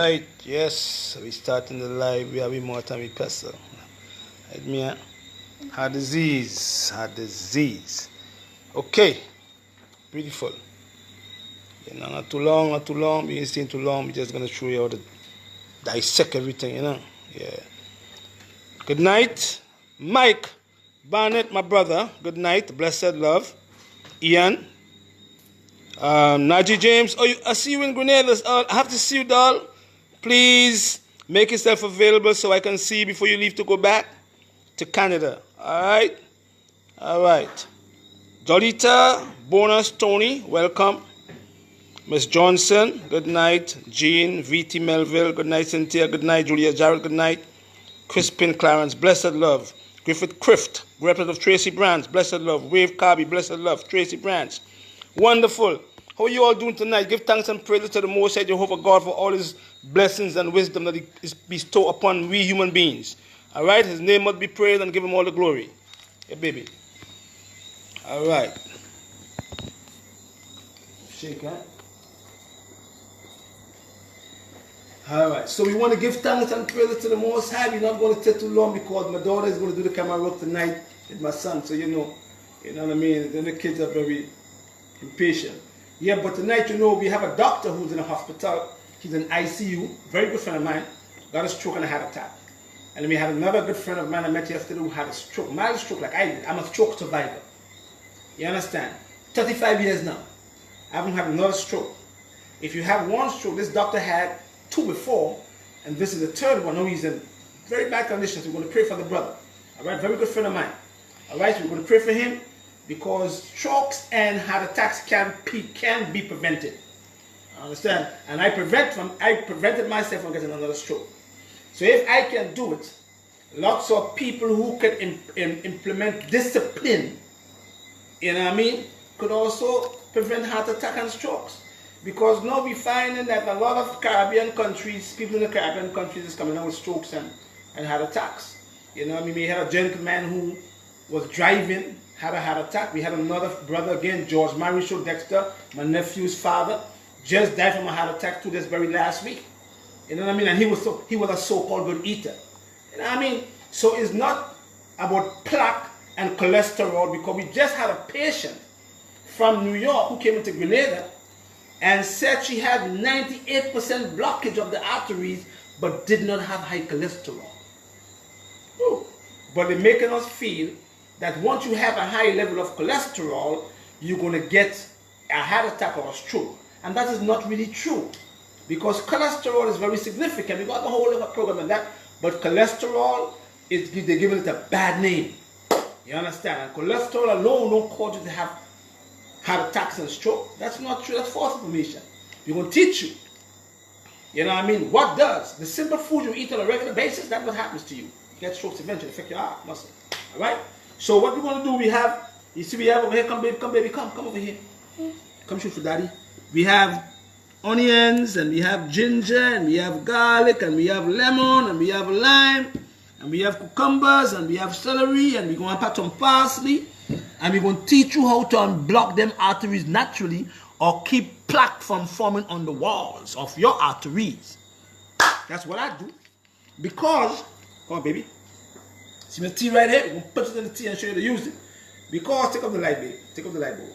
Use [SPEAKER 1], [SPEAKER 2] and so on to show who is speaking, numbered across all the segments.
[SPEAKER 1] right, yes, we starting the live. We have more time with Pastor. Admire heart disease, heart disease. Okay, beautiful. You know, not too long, not too long. We ain't staying too long. We're just gonna show you how to dissect everything. You know, yeah. Good night, Mike Barnett, my brother. Good night, blessed love. Ian, Najee James. Oh, I see you in Grenada. I have to see you, doll. Please make yourself available so I can see you before you leave to go back to Canada. All right? All right. Jolita, Bonus, Tony, welcome. Miss Johnson, good night. Jean, VT Melville, good night. Cynthia, good night. Julia Jarrett, good night. Crispin Clarence, blessed love. Griffith Crift, representative Tracy Brands, blessed love. Wave Carby, blessed love. Tracy Brands. Wonderful. How are you all doing tonight? Give thanks and praise to the Most High Jehovah God for all his blessings and wisdom that he is bestowed upon we human beings. All right? His name must be praised and give him all the glory. Yeah, baby. All right. Shake, huh? All right. So we want to give thanks and praise to the Most High. We're not going to take too long because my daughter is going to do the camera work tonight with my son. So you know what I mean? Then the kids are very impatient. Yeah, but tonight, we have a doctor who's in a hospital. He's in ICU. Very good friend of mine. Got a stroke and a heart attack. And then we had another good friend of mine I met yesterday who had a stroke. Mild stroke like I did. I'm a stroke survivor. You understand? 35 years now. I haven't had another stroke. If you have one stroke, this doctor had 2 before, and this is the third one. Now he's in very bad condition, so we're going to pray for the brother. All right? Very good friend of mine. All right? So we're going to pray for him, because strokes and heart attacks can be prevented. Understand? And I prevented myself from getting another stroke. So if I can do it, lots of people who can implement discipline, you know what I mean, could also prevent heart attack and strokes. Because now we're finding that a lot of Caribbean countries, people in the Caribbean countries is coming out with strokes and heart attacks. You know what I mean? We had a gentleman who was driving, had a heart attack. We had another brother again, George Marisho Dexter, my nephew's father, just died from a heart attack this very last week. You know what I mean? And he was a so-called good eater. You know what I mean? So it's not about plaque and cholesterol, because we just had a patient from New York who came into Grenada and said she had 98% blockage of the arteries but did not have high cholesterol. Ooh. But they're making us feel that once you have a high level of cholesterol, you're going to get a heart attack or a stroke. And that is not really true, because cholesterol is very significant. We got the whole other program on that, but cholesterol, they're giving it a bad name. You understand? And cholesterol alone don't cause you to have heart attacks and stroke. That's not true. That's false information. We're going to teach you. You know what I mean? What does? The simple food you eat on a regular basis, that's what happens to you. You get strokes eventually, affect your heart muscle. All right? So what we're going to do, we have over here, come baby, come over here. Come shoot for daddy. We have onions, and we have ginger, and we have garlic, and we have lemon, and we have lime, and we have cucumbers, and we have celery, and we're going to put some parsley, and we're going to teach you how to unblock them arteries naturally, or keep plaque from forming on the walls of your arteries. That's what I do. Because, come on baby, see my tea right here? We're going to put it in the tea and show you how to use it. Because, take up the light, baby. Take up the light bulb.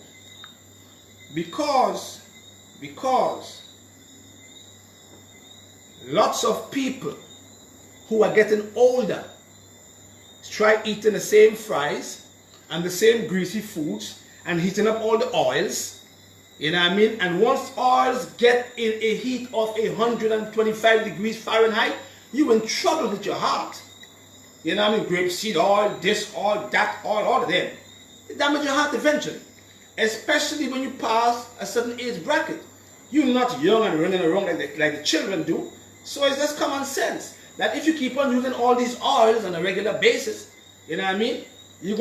[SPEAKER 1] Because lots of people who are getting older try eating the same fries and the same greasy foods and heating up all the oils, you know what I mean? And once oils get in a heat of 125 degrees Fahrenheit, you're in trouble with your heart. You know what I mean? Grapeseed oil, this oil, that oil, all of them. It damages your heart eventually. Especially when you pass a certain age bracket. You're not young and running around like the children do. So it's just common sense that if you keep on using all these oils on a regular basis, you know what I mean? You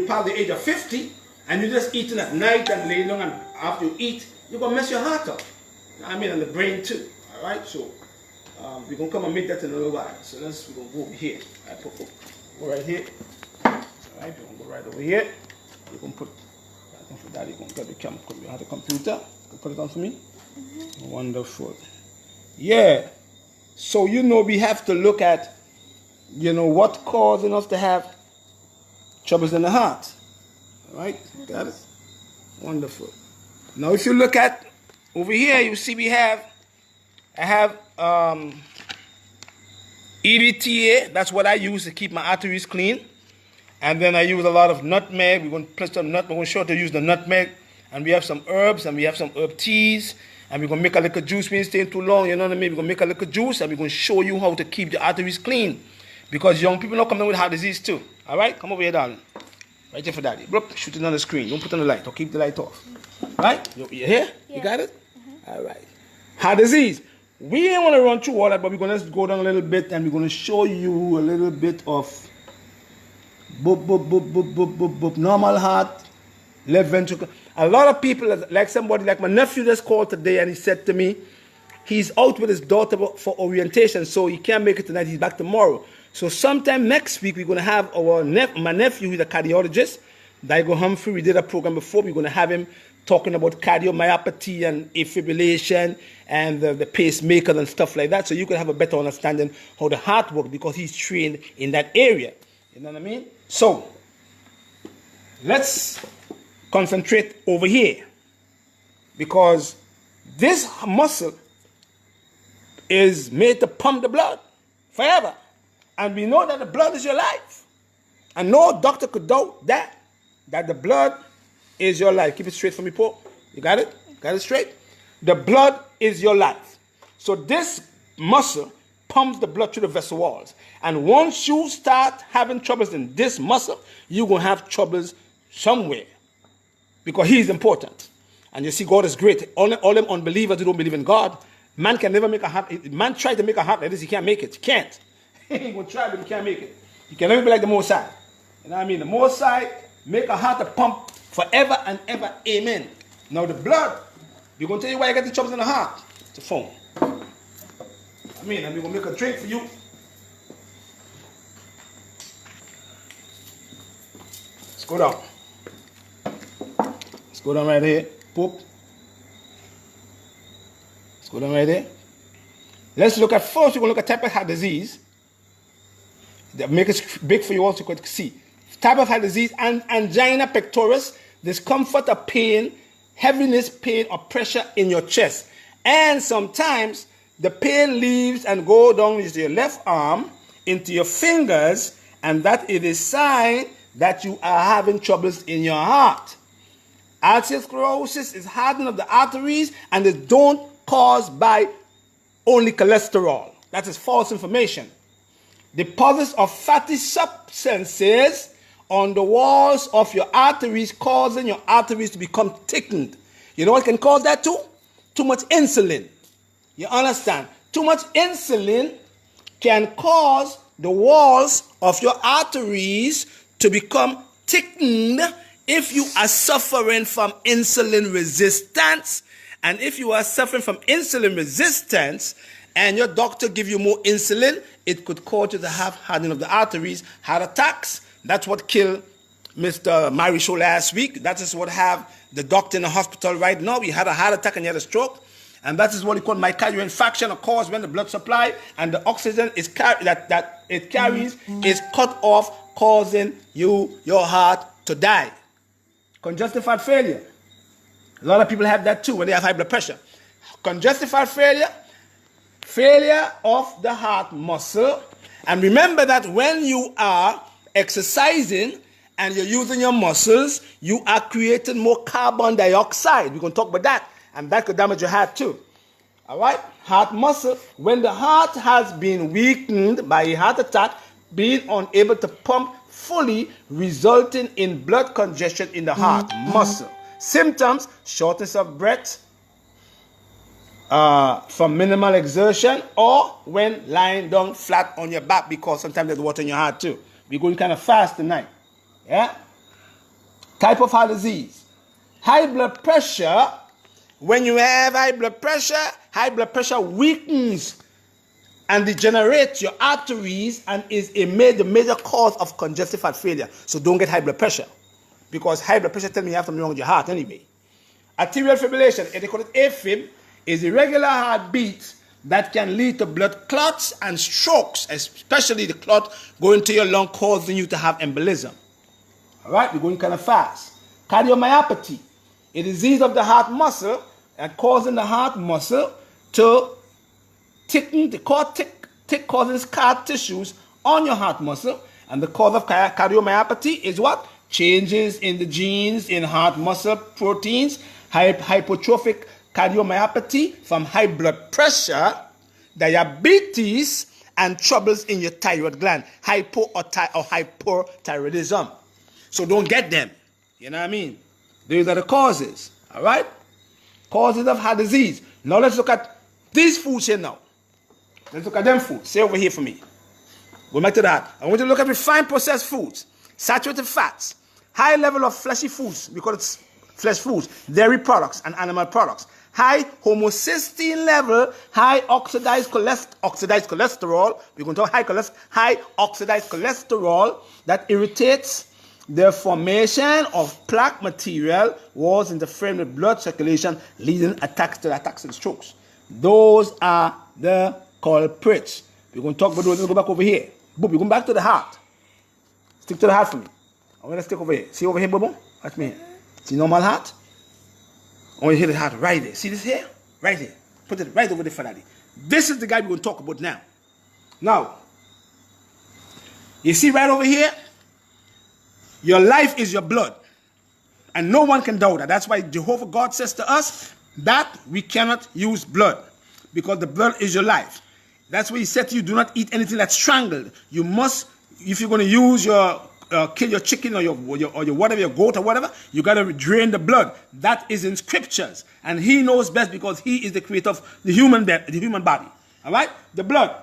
[SPEAKER 1] pass the age of 50 and you're just eating at night and laying down, and after you eat, you're going to mess your heart up. You know what I mean? And the brain too. Alright? So we're going to come and make that in a little while. So we're going to go over here. Alright, go right here. Alright, we're going to go right over here. We're going to put for daddy, you can get the camera. You have the computer. You can put it on for me. Wonderful. Yeah. So, we have to look at, what causing us to have troubles in the heart. All right? Got it? Wonderful. Now, if you look at over here, you see I have EDTA. That's what I use to keep my arteries clean. And then I use a lot of nutmeg. We're going to put some nutmeg. We're going to show how to use the nutmeg. And we have some herbs, and we have some herb teas. And we're going to make a little juice. We ain't staying too long, you know what I mean? We're going to make a little juice, and we're going to show you how to keep the arteries clean. Because young people now come down with heart disease too. All right? Come over here, darling. Right here for daddy. Bloop, shoot it on the screen. Don't put on the light, or keep the light off. Right? You here? Yeah. You got it? All right. Heart disease. We ain't want to run through all that, but we're going to go down a little bit, and we're going to show you a little bit of normal heart, left ventricle. A lot of people, like somebody, like my nephew just called today, and he said to me, he's out with his daughter for orientation, so he can't make it tonight. He's back tomorrow. So sometime next week, we're going to have my nephew, who's a cardiologist, Daigo Humphrey. We did a program before. We're going to have him talking about cardiomyopathy and fibrillation and the pacemakers and stuff like that, so you can have a better understanding how the heart works, because he's trained in that area. You know what I mean? So, let's concentrate over here, because this muscle is made to pump the blood forever. And we know that the blood is your life. And no doctor could doubt that the blood is your life. Keep it straight for me, Paul. You got it? Got it straight? The blood is your life. So this muscle pumps the blood through the vessel walls. And once you start having troubles in this muscle, you're going to have troubles somewhere, because he's important. And you see, God is great. All them unbelievers who don't believe in God, man can never make a heart. Man try to make a heart like this, he can't make it. He can't. He will try, but he can't make it. He can never be like the Most High. You know what I mean? The Most High make a heart to pump forever and ever. Amen. Now the blood, we're going to tell you why you get the troubles in the heart. It's a phone. And we're going to make a drink for you. Let's go down. Let's go down right here. Poop. Let's go down right there. Let's look at first, we're going to look at type of heart disease. That make it big for you also to see. Type of heart disease and angina pectoris, discomfort or pain, heaviness, pain or pressure in your chest. And sometimes the pain leaves and go down into your left arm, into your fingers, and that is a sign that you are having troubles in your heart. Arteriosclerosis is hardening of the arteries, and it don't cause by only cholesterol. That is false information. Deposits of fatty substances on the walls of your arteries, causing your arteries to become thickened. You know what can cause that too? Too much insulin. You understand? Too much insulin can cause the walls of your arteries to become thickened if you are suffering from insulin resistance. And if you are suffering from insulin resistance and your doctor give you more insulin, it could cause you to have hardening of the arteries, heart attacks. That's what killed Mr. Marisho last week. That is what have the doctor in the hospital right now. He had a heart attack and he had a stroke. And that is what we call myocardial infarction, occurs when the blood supply and the oxygen is that it carries is cut off, causing your heart to die. Congestive heart failure. A lot of people have that too when they have high blood pressure. Congestive heart failure, failure of the heart muscle. And remember that when you are exercising and you're using your muscles, you are creating more carbon dioxide. We're going to talk about that. And that could damage your heart too. All right? Heart muscle. When the heart has been weakened by a heart attack, being unable to pump fully, resulting in blood congestion in the heart muscle. Symptoms: shortness of breath from minimal exertion, or when lying down flat on your back, because sometimes there's water in your heart too. We're going kind of fast tonight. Yeah? Type of heart disease. High blood pressure. When you have high blood pressure weakens and degenerates your arteries and is the major cause of congestive heart failure. So don't get high blood pressure, because high blood pressure tells me you have something wrong with your heart anyway. Arterial fibrillation, they call it AFib, is irregular heartbeat that can lead to blood clots and strokes, especially the clot going to your lung, causing you to have embolism. All right, we're going kind of fast. Cardiomyopathy, a disease of the heart muscle and causing the heart muscle to thicken, causing scar tissues on your heart muscle. And the cause of cardiomyopathy is what? Changes in the genes in heart muscle proteins, hypertrophic cardiomyopathy from high blood pressure, diabetes, and troubles in your thyroid gland, hypothyroidism. So don't get them. You know what I mean? These are the causes. All right? Causes of heart disease. Now let's look at these foods here now. Let's look at them foods. Stay over here for me. Go back to that. I want you to look at refined processed foods, saturated fats, high level of fleshy foods, we call it flesh foods, dairy products, and animal products. High homocysteine level, high oxidized cholesterol. We're going to talk high oxidized cholesterol that irritates the formation of plaque material walls in the frame with blood circulation, leading attacks and strokes. Those are the culprits. We're going to talk about those. Let's go back over here. Boop, we're going back to the heart. Stick to the heart for me. I'm going to stick over here. See over here, Bobo? Watch me. See normal heart? I want you to hit the heart right there. See this here? Right here. Put it right over there for daddy. This is the guy we're going to talk about now. Now, you see right over here? Your life is your blood. And no one can doubt that. That's why Jehovah God says to us that we cannot use blood. Because the blood is your life. That's why he said to you, do not eat anything that's strangled. You must, if you're going to use kill your chicken or your whatever, your goat or whatever, you got to drain the blood. That is in scriptures. And he knows best because he is the creator of the human body. All right? The blood.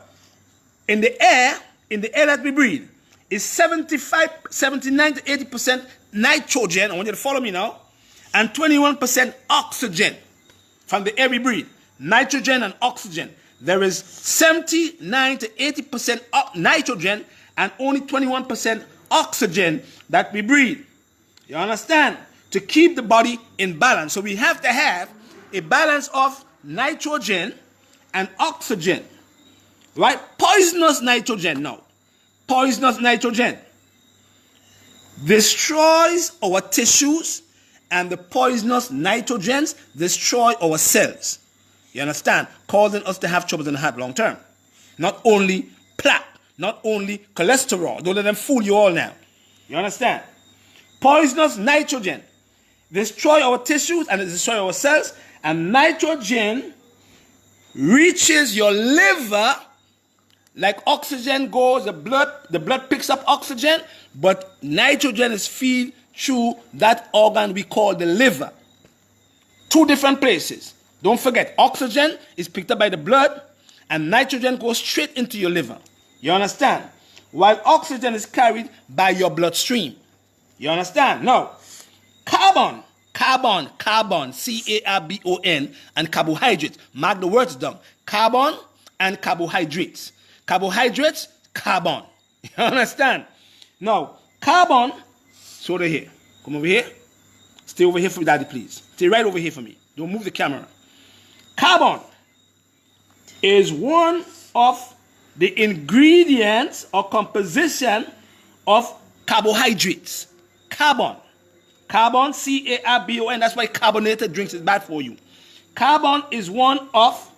[SPEAKER 1] In the air that we breathe, is 79 to 80% nitrogen. I want you to follow me now. And 21% oxygen from the air we breathe. Nitrogen and oxygen. There is 79 to 80% nitrogen and only 21% oxygen that we breathe. You understand? To keep the body in balance. So we have to have a balance of nitrogen and oxygen. Right? Poisonous nitrogen now. Poisonous nitrogen destroys our tissues, and the poisonous nitrogens destroy our cells. You understand? Causing us to have troubles in the heart long term. Not only plaque, not only cholesterol. Don't let them fool you all now. You understand? Poisonous nitrogen destroy our tissues and it destroy our cells. And nitrogen reaches your liver like oxygen goes, the blood picks up oxygen, but nitrogen is fed through that organ we call the liver. Two different places. Don't forget, oxygen is picked up by the blood and nitrogen goes straight into your liver. You understand? While oxygen is carried by your bloodstream. You understand? Now, carbon, C-A-R-B-O-N, and carbohydrates. Mark the words down. Carbon and carbohydrates. Carbohydrates, carbon. You understand? Now, carbon, so over here. Come over here. Stay over here for me, daddy, please. Stay right over here for me. Don't move the camera. Carbon is one of the ingredients or composition of carbohydrates. Carbon, C-A-R-B-O-N. That's why carbonated drinks is bad for you. Carbon is one of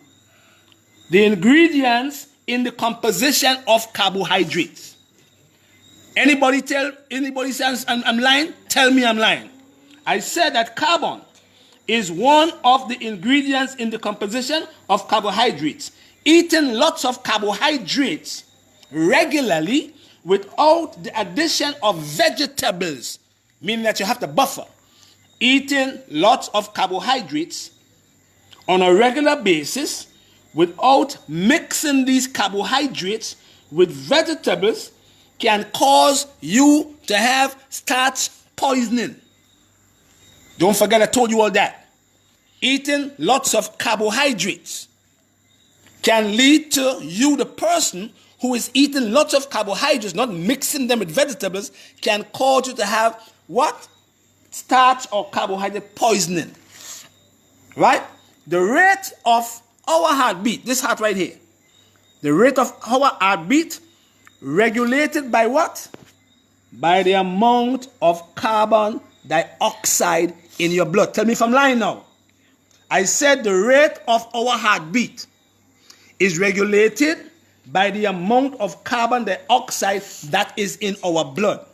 [SPEAKER 1] the ingredients in the composition of carbohydrates. Anybody says I'm lying? Tell me I'm lying. I said that carbon is one of the ingredients in the composition of carbohydrates. Eating lots of carbohydrates regularly without the addition of vegetables, meaning that you have to buffer. Eating lots of carbohydrates on a regular basis without mixing these carbohydrates with vegetables can cause you to have starch poisoning. Don't forget I told you all that. Eating lots of carbohydrates can lead to you, the person who is eating lots of carbohydrates, not mixing them with vegetables, can cause you to have what? Starch or carbohydrate poisoning. Right? The rate of our heartbeat, this heart right here, the rate of our heartbeat regulated by what? By the amount of carbon dioxide in your blood. Tell me if I'm lying now. I said the rate of our heartbeat is regulated by the amount of carbon dioxide that is in our blood.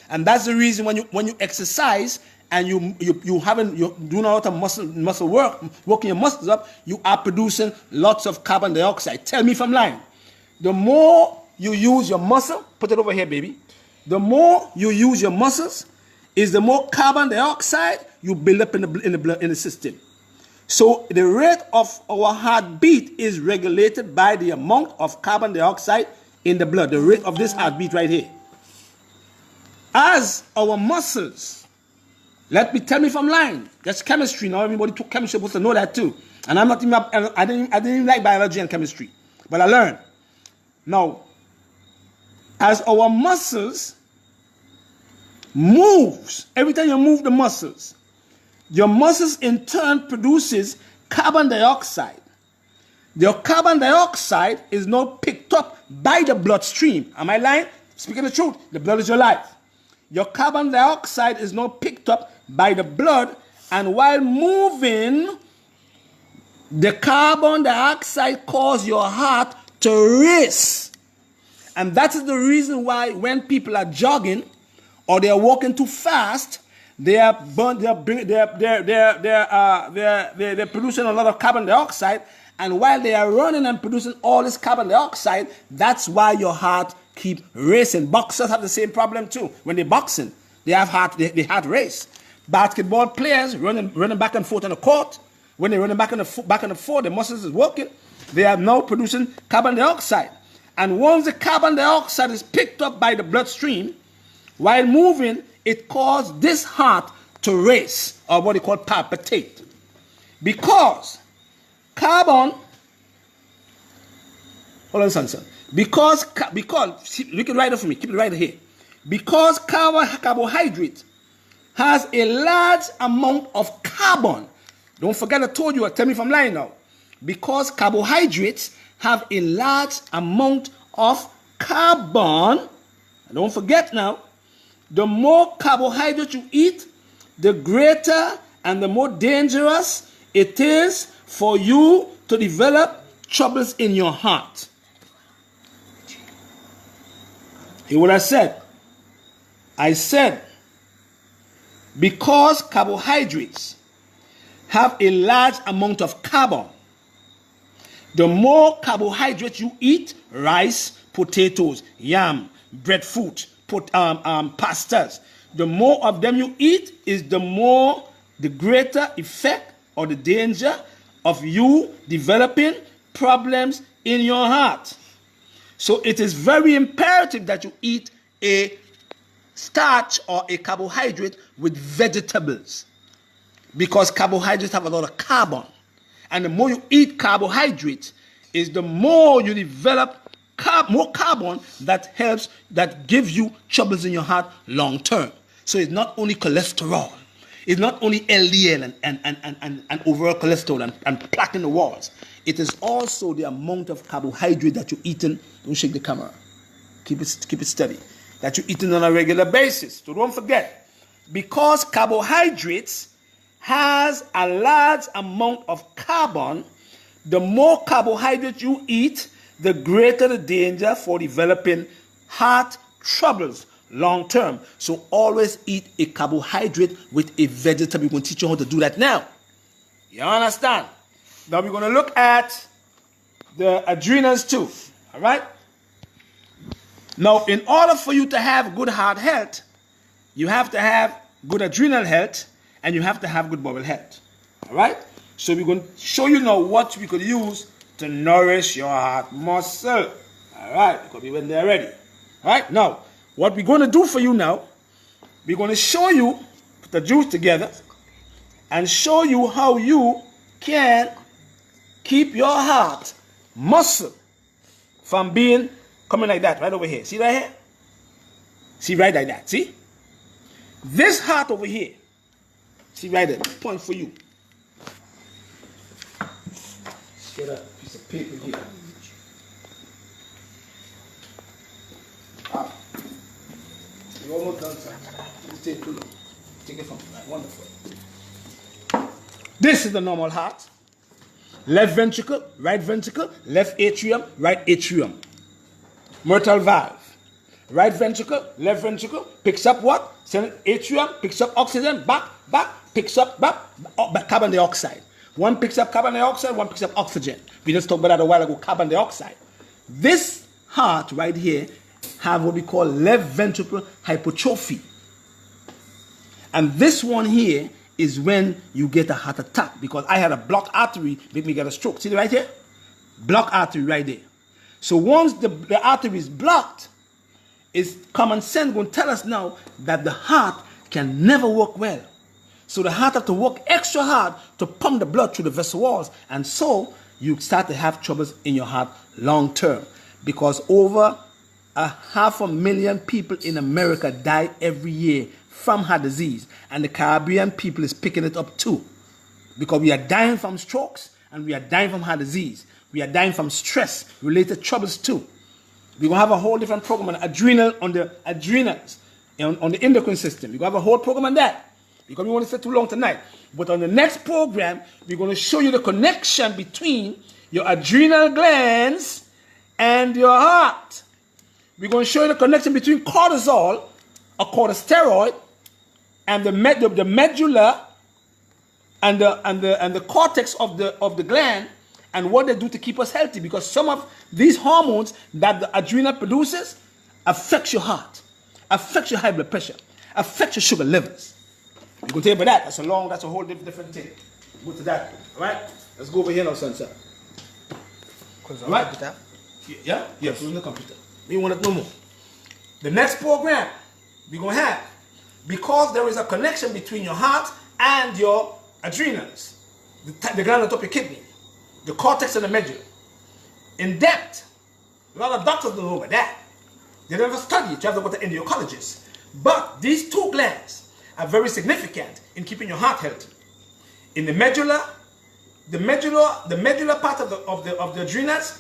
[SPEAKER 1] And that's the reason when you exercise and you do not lot of muscle work, working your muscles up, you are producing lots of carbon dioxide. Tell me if I'm lying. The more you use your muscle, put it over here, baby. The more you use your muscles, is the more carbon dioxide you build up in the system. So the rate of our heartbeat is regulated by the amount of carbon dioxide in the blood. The rate of this heartbeat right here. As our muscles, tell me if I'm lying. That's chemistry. Now everybody took chemistry, supposed to know that too. And I didn't even like biology and chemistry, but I learned. Now, as our muscles moves, every time you move the muscles, your muscles in turn produces carbon dioxide. Your carbon dioxide is now picked up by the bloodstream. Am I lying? Speaking the truth, the blood is your life. Your carbon dioxide is now picked up by the blood, and while moving, the carbon dioxide causes your heart to race. And that is the reason why when people are jogging or they are walking too fast, they're producing a lot of carbon dioxide, and while they are running and producing all this carbon dioxide, that's why your heart keep racing. Boxers have the same problem too. When they're boxing, they heart race. Basketball players running back and forth on the court, when they're running back on the floor, the muscles is working. They are now producing carbon dioxide, and once the carbon dioxide is picked up by the bloodstream, while moving, it causes this heart to race, or what they call palpitate. Because carbon, hold on, son. Because, you can write it for me, keep it right here. Because carbohydrate has a large amount of carbon. Don't forget I told you, tell me if I'm lying now. Because carbohydrates have a large amount of carbon, don't forget now, the more carbohydrate you eat, the greater and the more dangerous it is for you to develop troubles in your heart. Hear what I said? I said, because carbohydrates have a large amount of carbon, the more carbohydrates you eat, rice, potatoes, yam, breadfruit, pastas, the more of them you eat is the greater effect or the danger of you developing problems in your heart. So it is very imperative that you eat a starch or a carbohydrate with vegetables, because carbohydrates have a lot of carbon, and the more you eat carbohydrates is the more you develop more carbon that gives you troubles in your heart long term. So it's not only cholesterol, it's not only LDL and overall cholesterol and plaque in the walls. It is also the amount of carbohydrate that you're eating. Don't shake the camera. Keep it steady. That you're eating on a regular basis. So don't forget, because carbohydrates has a large amount of carbon, the more carbohydrate you eat, the greater the danger for developing heart troubles long term. So always eat a carbohydrate with a vegetable. We're going to teach you how to do that now. You understand? Now we're going to look at the adrenals too. All right? Now, in order for you to have good heart health, you have to have good adrenal health, and you have to have good bowel health. All right? So we're going to show you now what we could use to nourish your heart muscle. All right? Because we went there already. All right? Now, what we're going to do for you now, we're going to show you, put the juice together, and show you how you can keep your heart muscle from being coming like that, right over here. See right here? See right like that. See? This heart over here. See right there. Point for you. Let's get a piece of paper here. Ah, you're almost done, sir. Let's take too long. Take it from me. Right. Wonderful. This is the normal heart. Left ventricle, right ventricle, left atrium, right atrium. Mitral valve. Right ventricle, left ventricle, picks up what? Atrium, picks up oxygen, back, picks up, back, carbon dioxide. One picks up carbon dioxide, one picks up oxygen. We just talked about that a while ago, carbon dioxide. This heart right here have what we call left ventricular hypertrophy. And this one here is when you get a heart attack, because I had a blocked artery make me get a stroke. See right here? Blocked artery right there. So once the artery is blocked, it's common sense going to tell us now that the heart can never work well. So the heart have to work extra hard to pump the blood through the vessel walls, and so you start to have troubles in your heart long term, because over 500,000 people in America die every year from heart disease, and the Caribbean people is picking it up too, because we are dying from strokes and we are dying from heart disease. We are dying from stress related troubles too. We're going to have a whole different program on the adrenals, on the endocrine system. We're going to have a whole program on that, because we won't stay too long tonight. But on the next program, we're going to show you the connection between your adrenal glands and your heart. We're going to show you the connection between cortisol, a corticosteroid, and the medulla and the cortex of the gland, and what they do to keep us healthy, because some of these hormones that the adrenal produces affects your heart, affects your high blood pressure, affects your sugar levels. We're going to tell you about that. That's a whole different thing. Go to that. All right? Let's go over here now, son. All right? Computer? Yeah? Yes, on the computer. We want it no more. The next program we're going to have, because there is a connection between your heart and your adrenals, the gland on top of your kidney, the cortex and the medulla. In depth. A lot of doctors don't know about that. They never study it. You have to go to endocrinologists. But these two glands are very significant in keeping your heart healthy. In the medulla part of the adrenals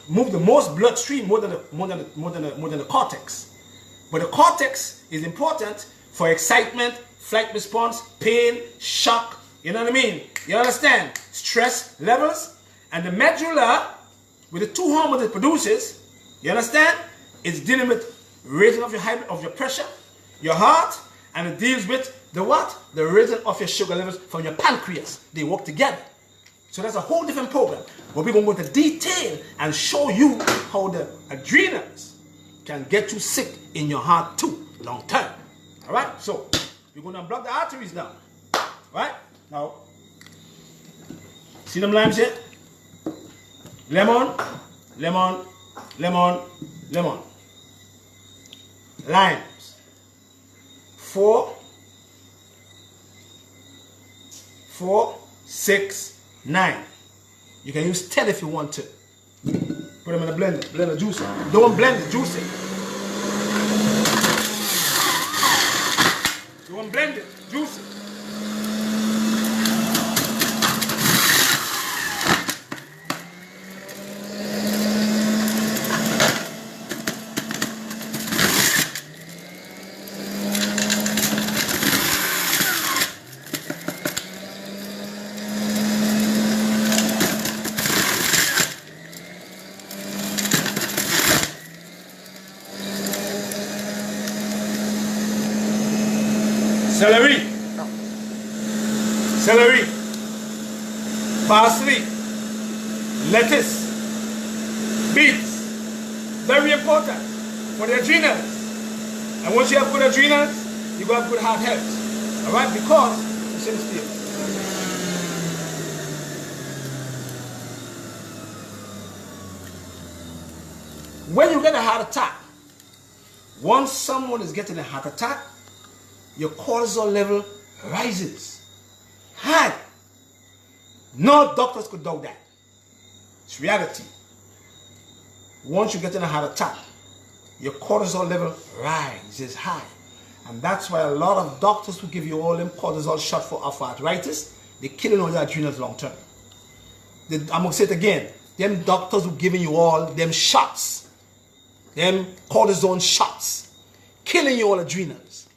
[SPEAKER 1] move the most bloodstream, more than the cortex. But the cortex is important for excitement, flight response, pain, shock. You know what I mean? You understand? Stress levels. And the medulla, with the two hormones it produces, you understand? It's dealing with raising of your pressure, your heart, and it deals with the what? The raising of your sugar levels from your pancreas. They work together. So that's a whole different program. But we're going to go into detail and show you how the adrenals can get you sick in your heart too, long term. All right? So we're going to unblock the arteries now. All right? Now, see them limes here? Lemon, lemon, lemon, lemon. Limes. 4, 6, 9. You can use 10 if you want to. Put them in a blender. Blend the juice. Don't blend the juice. Don't blend it. Juice it. Celery, celery, parsley, lettuce, beets, very important for the adrenals. And once you have good adrenals, you will have good heart health. All right, because you sit still. When you get a heart attack, once someone is getting a heart attack, your cortisol level rises high. No doctors could doubt that. It's reality. Once you get in a heart attack, your cortisol level rises high. And that's why a lot of doctors who give you all them cortisol shot for arthritis, they're killing all your adrenals long term. I'm going to say it again. Them doctors who giving you all them shots. Them cortisone shots. Killing your adrenals.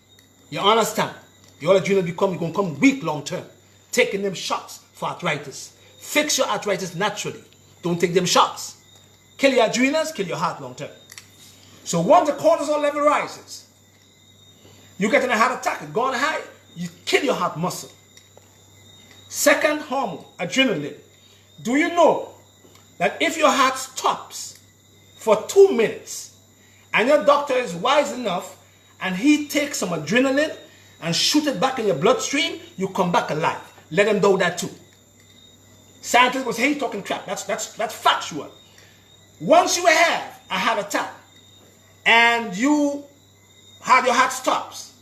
[SPEAKER 1] You understand? Your adrenals going to become weak long term. Taking them shots for arthritis. Fix your arthritis naturally. Don't take them shots. Kill your adrenals, kill your heart long term. So once the cortisol level rises, you get in a heart attack, it's gone high, you kill your heart muscle. Second hormone, adrenaline. Do you know that if your heart stops for 2 minutes and your doctor is wise enough and he takes some adrenaline and shoot it back in your bloodstream, you come back alive. Let him know that too. Scientists will say, hey, you're talking crap. That's factual. Once you have a heart attack and you have your heart stops,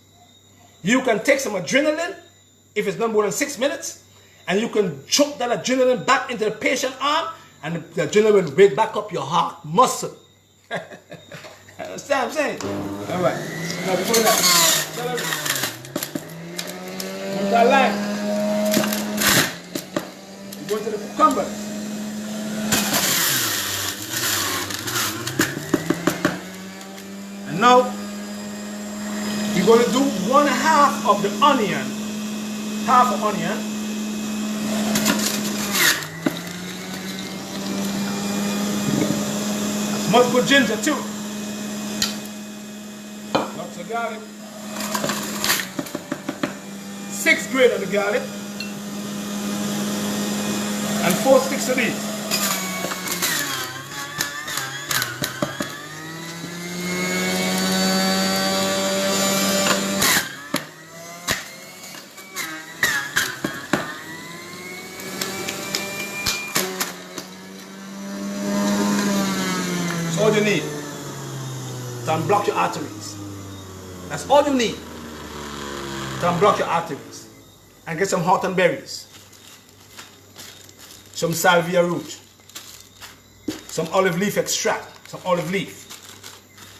[SPEAKER 1] you can take some adrenaline, if it's not more than 6 minutes, and you can choke that adrenaline back into the patient arm, and the adrenaline will wake back up your heart muscle. Understand what I'm saying? All right. Now before that, on that line, we go to the cucumbers. And now we're going to do 1/2 of the onion, half an onion. Must put ginger too. Lots of garlic. 6 grated of the garlic. And 4 sticks of these. That's all you need to unblock your arteries. That's all you need to unblock your arteries. And get some hawthorn berries, some salvia root, some olive leaf extract, some olive leaf,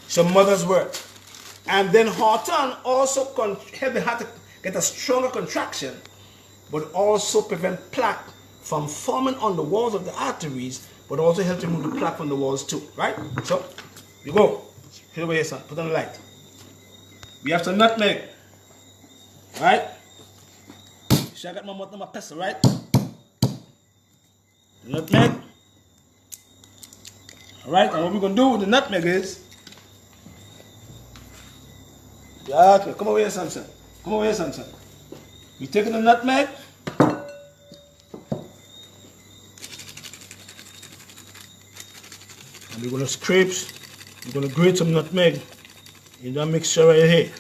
[SPEAKER 1] some mother's wort. And then hawthorn also help the heart to get a stronger contraction, but also prevent plaque from forming on the walls of the arteries, but also help to remove the plaque from the walls too, right? So, you go. Here over here, son. Put on the light. We have some nutmeg, right? I got my pestle, right? Nutmeg. Alright, and what we're going to do with the nutmeg is, yeah, come over here, son. Come over here, son. We're taking the nutmeg. And we're going to scrape, we're going to grate some nutmeg in that mixture right here.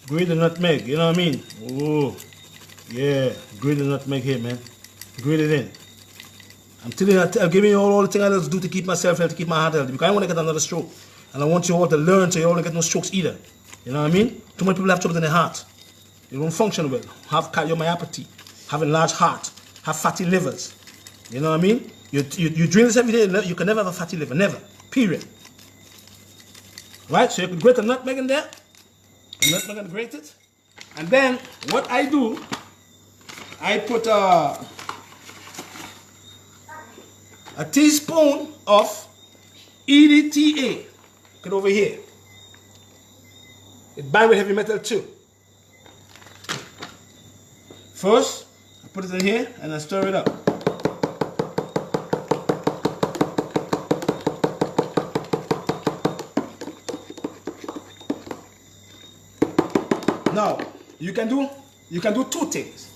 [SPEAKER 1] Grate the nutmeg, you know what I mean? Oh, yeah, grate the nutmeg here, man. Grate it in. I'm telling you, I'm giving you all the things I have to do to keep myself healthy, to keep my heart healthy, because I want to get another stroke. And I want you all to learn so you don't get no strokes either. You know what I mean? Too many people have trouble in their heart. They don't function well. Have cardiomyopathy, have a large heart, have fatty livers. You know what I mean? You drink this every day, you can never have a fatty liver, never. Period. Right? So you can grate a nutmeg in there. A nutmeg and grate it. And then what I do, I put a teaspoon of EDTA. Get over here. It binds with heavy metal too. First, I put it in here and I stir it up. Now, you can do 2 things.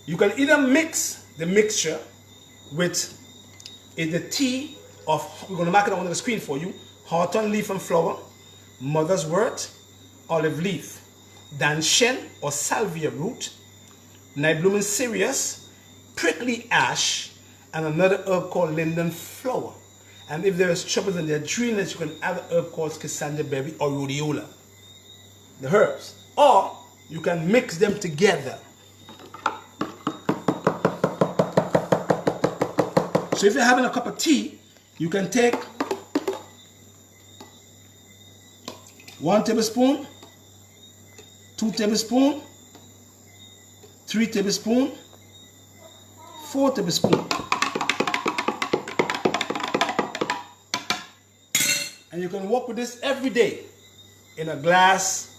[SPEAKER 1] You can either mix the mixture with the tea of, we're going to mark it on the screen for you, hawthorn leaf and flower, mother's wort, olive leaf, danshen or salvia root, night blooming cereus, prickly ash, and another herb called linden flower. And if there is trouble in the adrenals, you can add an herb called schisandra berry or rhodiola. The herbs. Or you can mix them together. So if you're having a cup of tea, you can take 1 tablespoon, 2 tablespoons, 3 tablespoons, 4 tablespoons. And you can work with this every day in a glass,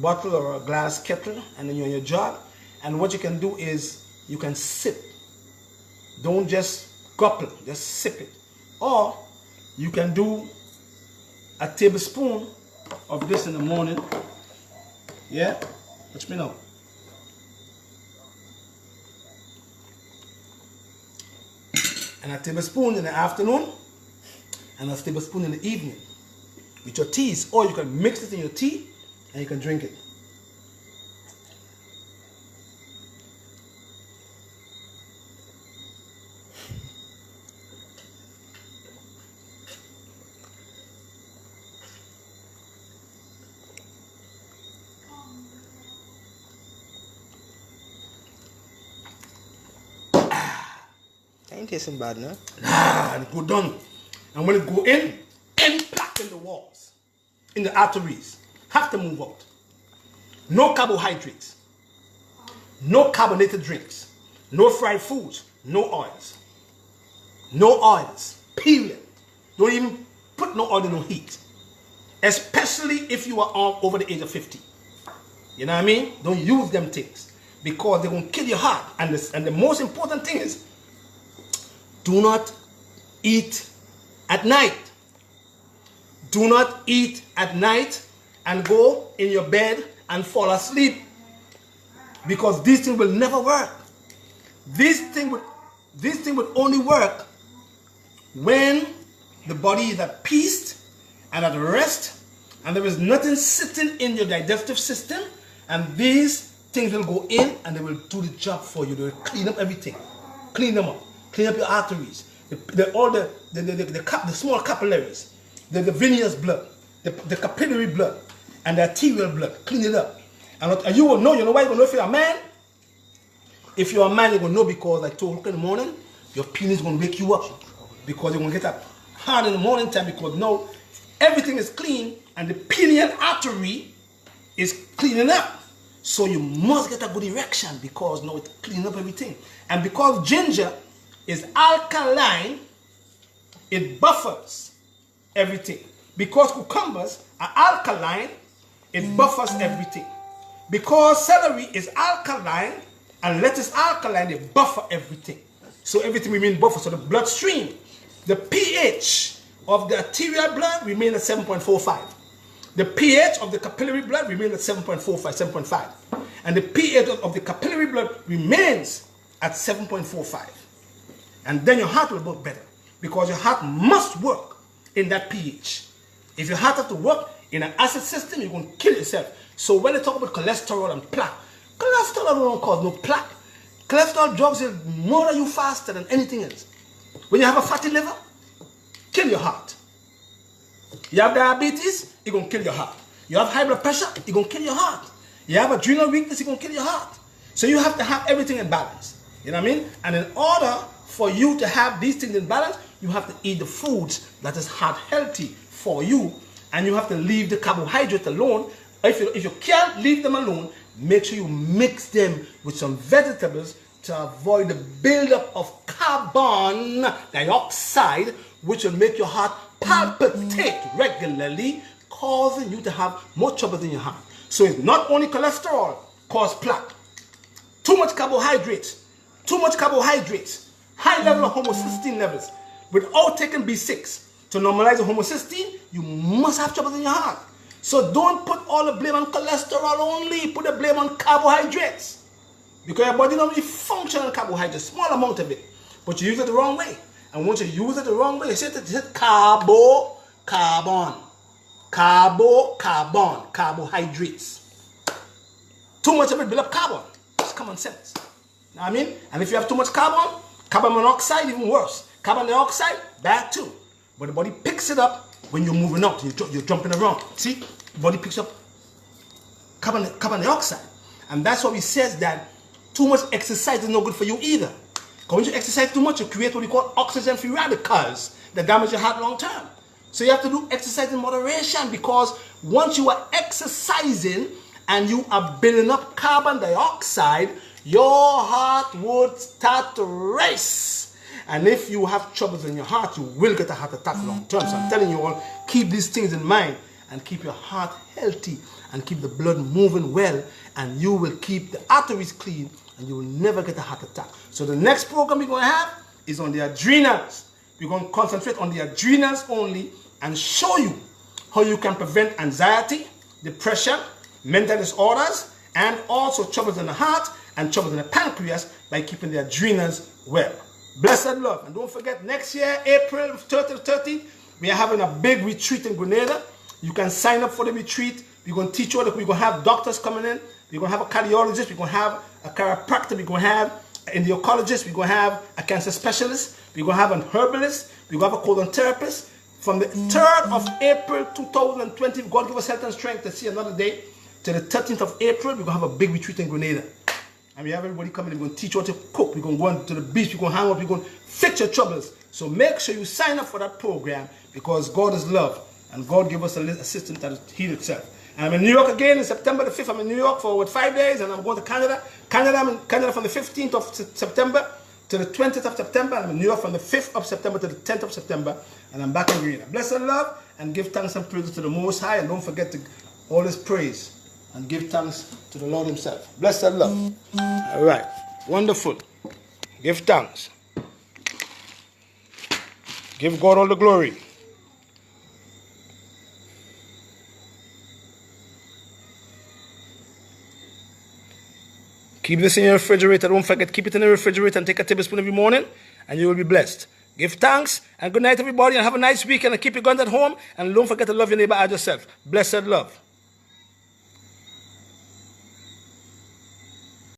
[SPEAKER 1] bottle or a glass kettle, and then you're on your job. And what you can do is you can sip. Don't just gulp, just sip it. Or you can do a tablespoon of this in the morning. Yeah? Watch me now. And a tablespoon in the afternoon, and a tablespoon in the evening with your teas. Or you can mix it in your tea and you can drink it.
[SPEAKER 2] Ain't tasting bad, no?
[SPEAKER 1] Nah, it go down. And when it go in, impact in the walls, in the arteries. Have to move out. No carbohydrates. No carbonated drinks. No fried foods. No oils. No oils. Period. Don't even put no oil in no heat. Especially if you are over the age of 50. You know what I mean? Don't use them things. Because they're going to kill your heart. And the most important thing is, do not eat at night. Do not eat at night and go in your bed and fall asleep, because these things will never work. This thing would only work when the body is at peace and at rest, and there is nothing sitting in your digestive system, and these things will go in and they will do the job for you. They will clean up everything. Clean them up. Clean up your arteries, the small capillaries, the venous blood, the capillary blood, and the arterial blood. Clean it up. And you will know. You know why you will know if you're a man? If you're a man, you will know because like 2 o'clock in the morning, your penis is going to wake you up. Because you're going to get up hard in the morning time, because no, everything is clean and the pineal artery is cleaning up. So you must get a good erection because now it's cleaning up everything. And because ginger is alkaline, it buffers everything. Because cucumbers are alkaline, it buffers everything. Because celery is alkaline and lettuce alkaline, they buffer everything. So everything remains buffered. So the bloodstream, the pH of the arterial blood remains at 7.45. The pH of the capillary blood remains at 7.45, 7.5. And the pH of the capillary blood remains at 7.45. And then your heart will work better, because your heart must work in that pH. If your heart has to work in an acid system, you're going to kill yourself. So when they talk about cholesterol and plaque, cholesterol don't cause no plaque. Cholesterol drugs will murder you faster than anything else. When you have a fatty liver, kill your heart. You have diabetes, it's going to kill your heart. You have high blood pressure, it's going to kill your heart. You have adrenal weakness, it's going to kill your heart. So you have to have everything in balance. You know what I mean? And in order for you to have these things in balance, you have to eat the foods that is heart healthy for you, and you have to leave the carbohydrate alone. If you can't leave them alone, make sure you mix them with some vegetables to avoid the buildup of carbon dioxide, which will make your heart palpitate regularly, causing you to have more trouble in your heart. So it's not only cholesterol cause plaque, too much carbohydrates, high level of homocysteine levels. Without taking B6 to normalize the homocysteine, you must have trouble in your heart. So don't put all the blame on cholesterol only. Put the blame on carbohydrates. Because your body don't really function on carbohydrates, small amount of it. But you use it the wrong way. And once you use it the wrong way, you say carbo, carbon. Carbo, carbon, carbohydrates. Too much of it build up carbon. It's common sense. You know what I mean? And if you have too much carbon monoxide, even worse. Carbon dioxide, bad too. But the body picks it up when you're moving out. You're jumping around. See? The body picks up carbon dioxide. And that's why he says that too much exercise is no good for you either. Because when you exercise too much, you create what we call oxygen-free radicals that damage your heart long term. So you have to do exercise in moderation, because once you are exercising and you are building up carbon dioxide, your heart would start to race. And if you have troubles in your heart, you will get a heart attack long term. So I'm telling you all, keep these things in mind and keep your heart healthy and keep the blood moving well, and you will keep the arteries clean and you will never get a heart attack. So the next program we're going to have is on the adrenals. We're going to concentrate on the adrenals only and show you how you can prevent anxiety, depression, mental disorders, and also troubles in the heart and troubles in the pancreas by keeping the adrenals well. Blessed love. And don't forget, next year, April 30th to 13th, we are having a big retreat in Grenada. You can sign up for the retreat. We're going to teach you all that we're going to have doctors coming in. We're going to have a cardiologist. We're going to have a chiropractor. We're going to have an endocrinologist. We're going to have a cancer specialist. We're going to have an herbalist. We're going to have a colon therapist. From the 3rd of April 2020, God give us health and strength to see another day, to the 13th of April, we're going to have a big retreat in Grenada. And we have everybody coming in. We're going to teach you how to cook. We're going to go on to the beach. We're going to hang out. We're going to fix your troubles. So make sure you sign up for that program, because God is love. And God give us a system that will heal itself. And I'm in New York again on September the 5th. I'm in New York for 5 days. And I'm going to Canada. I'm in Canada from the 15th of September to the 20th of September. And I'm in New York from the 5th of September to the 10th of September. And I'm back in Grenada. Bless and love. And give thanks and praise to the Most High. And don't forget to always praise and give thanks to the Lord himself. Bless and love. All right. Wonderful. Give thanks. Give God all the glory. Keep this in your refrigerator. Don't forget, keep it in the refrigerator and take a tablespoon every morning, and you will be blessed. Give thanks, and good night, everybody, and have a nice weekend, and keep your guns at home, and don't forget to love your neighbor as yourself. Blessed love.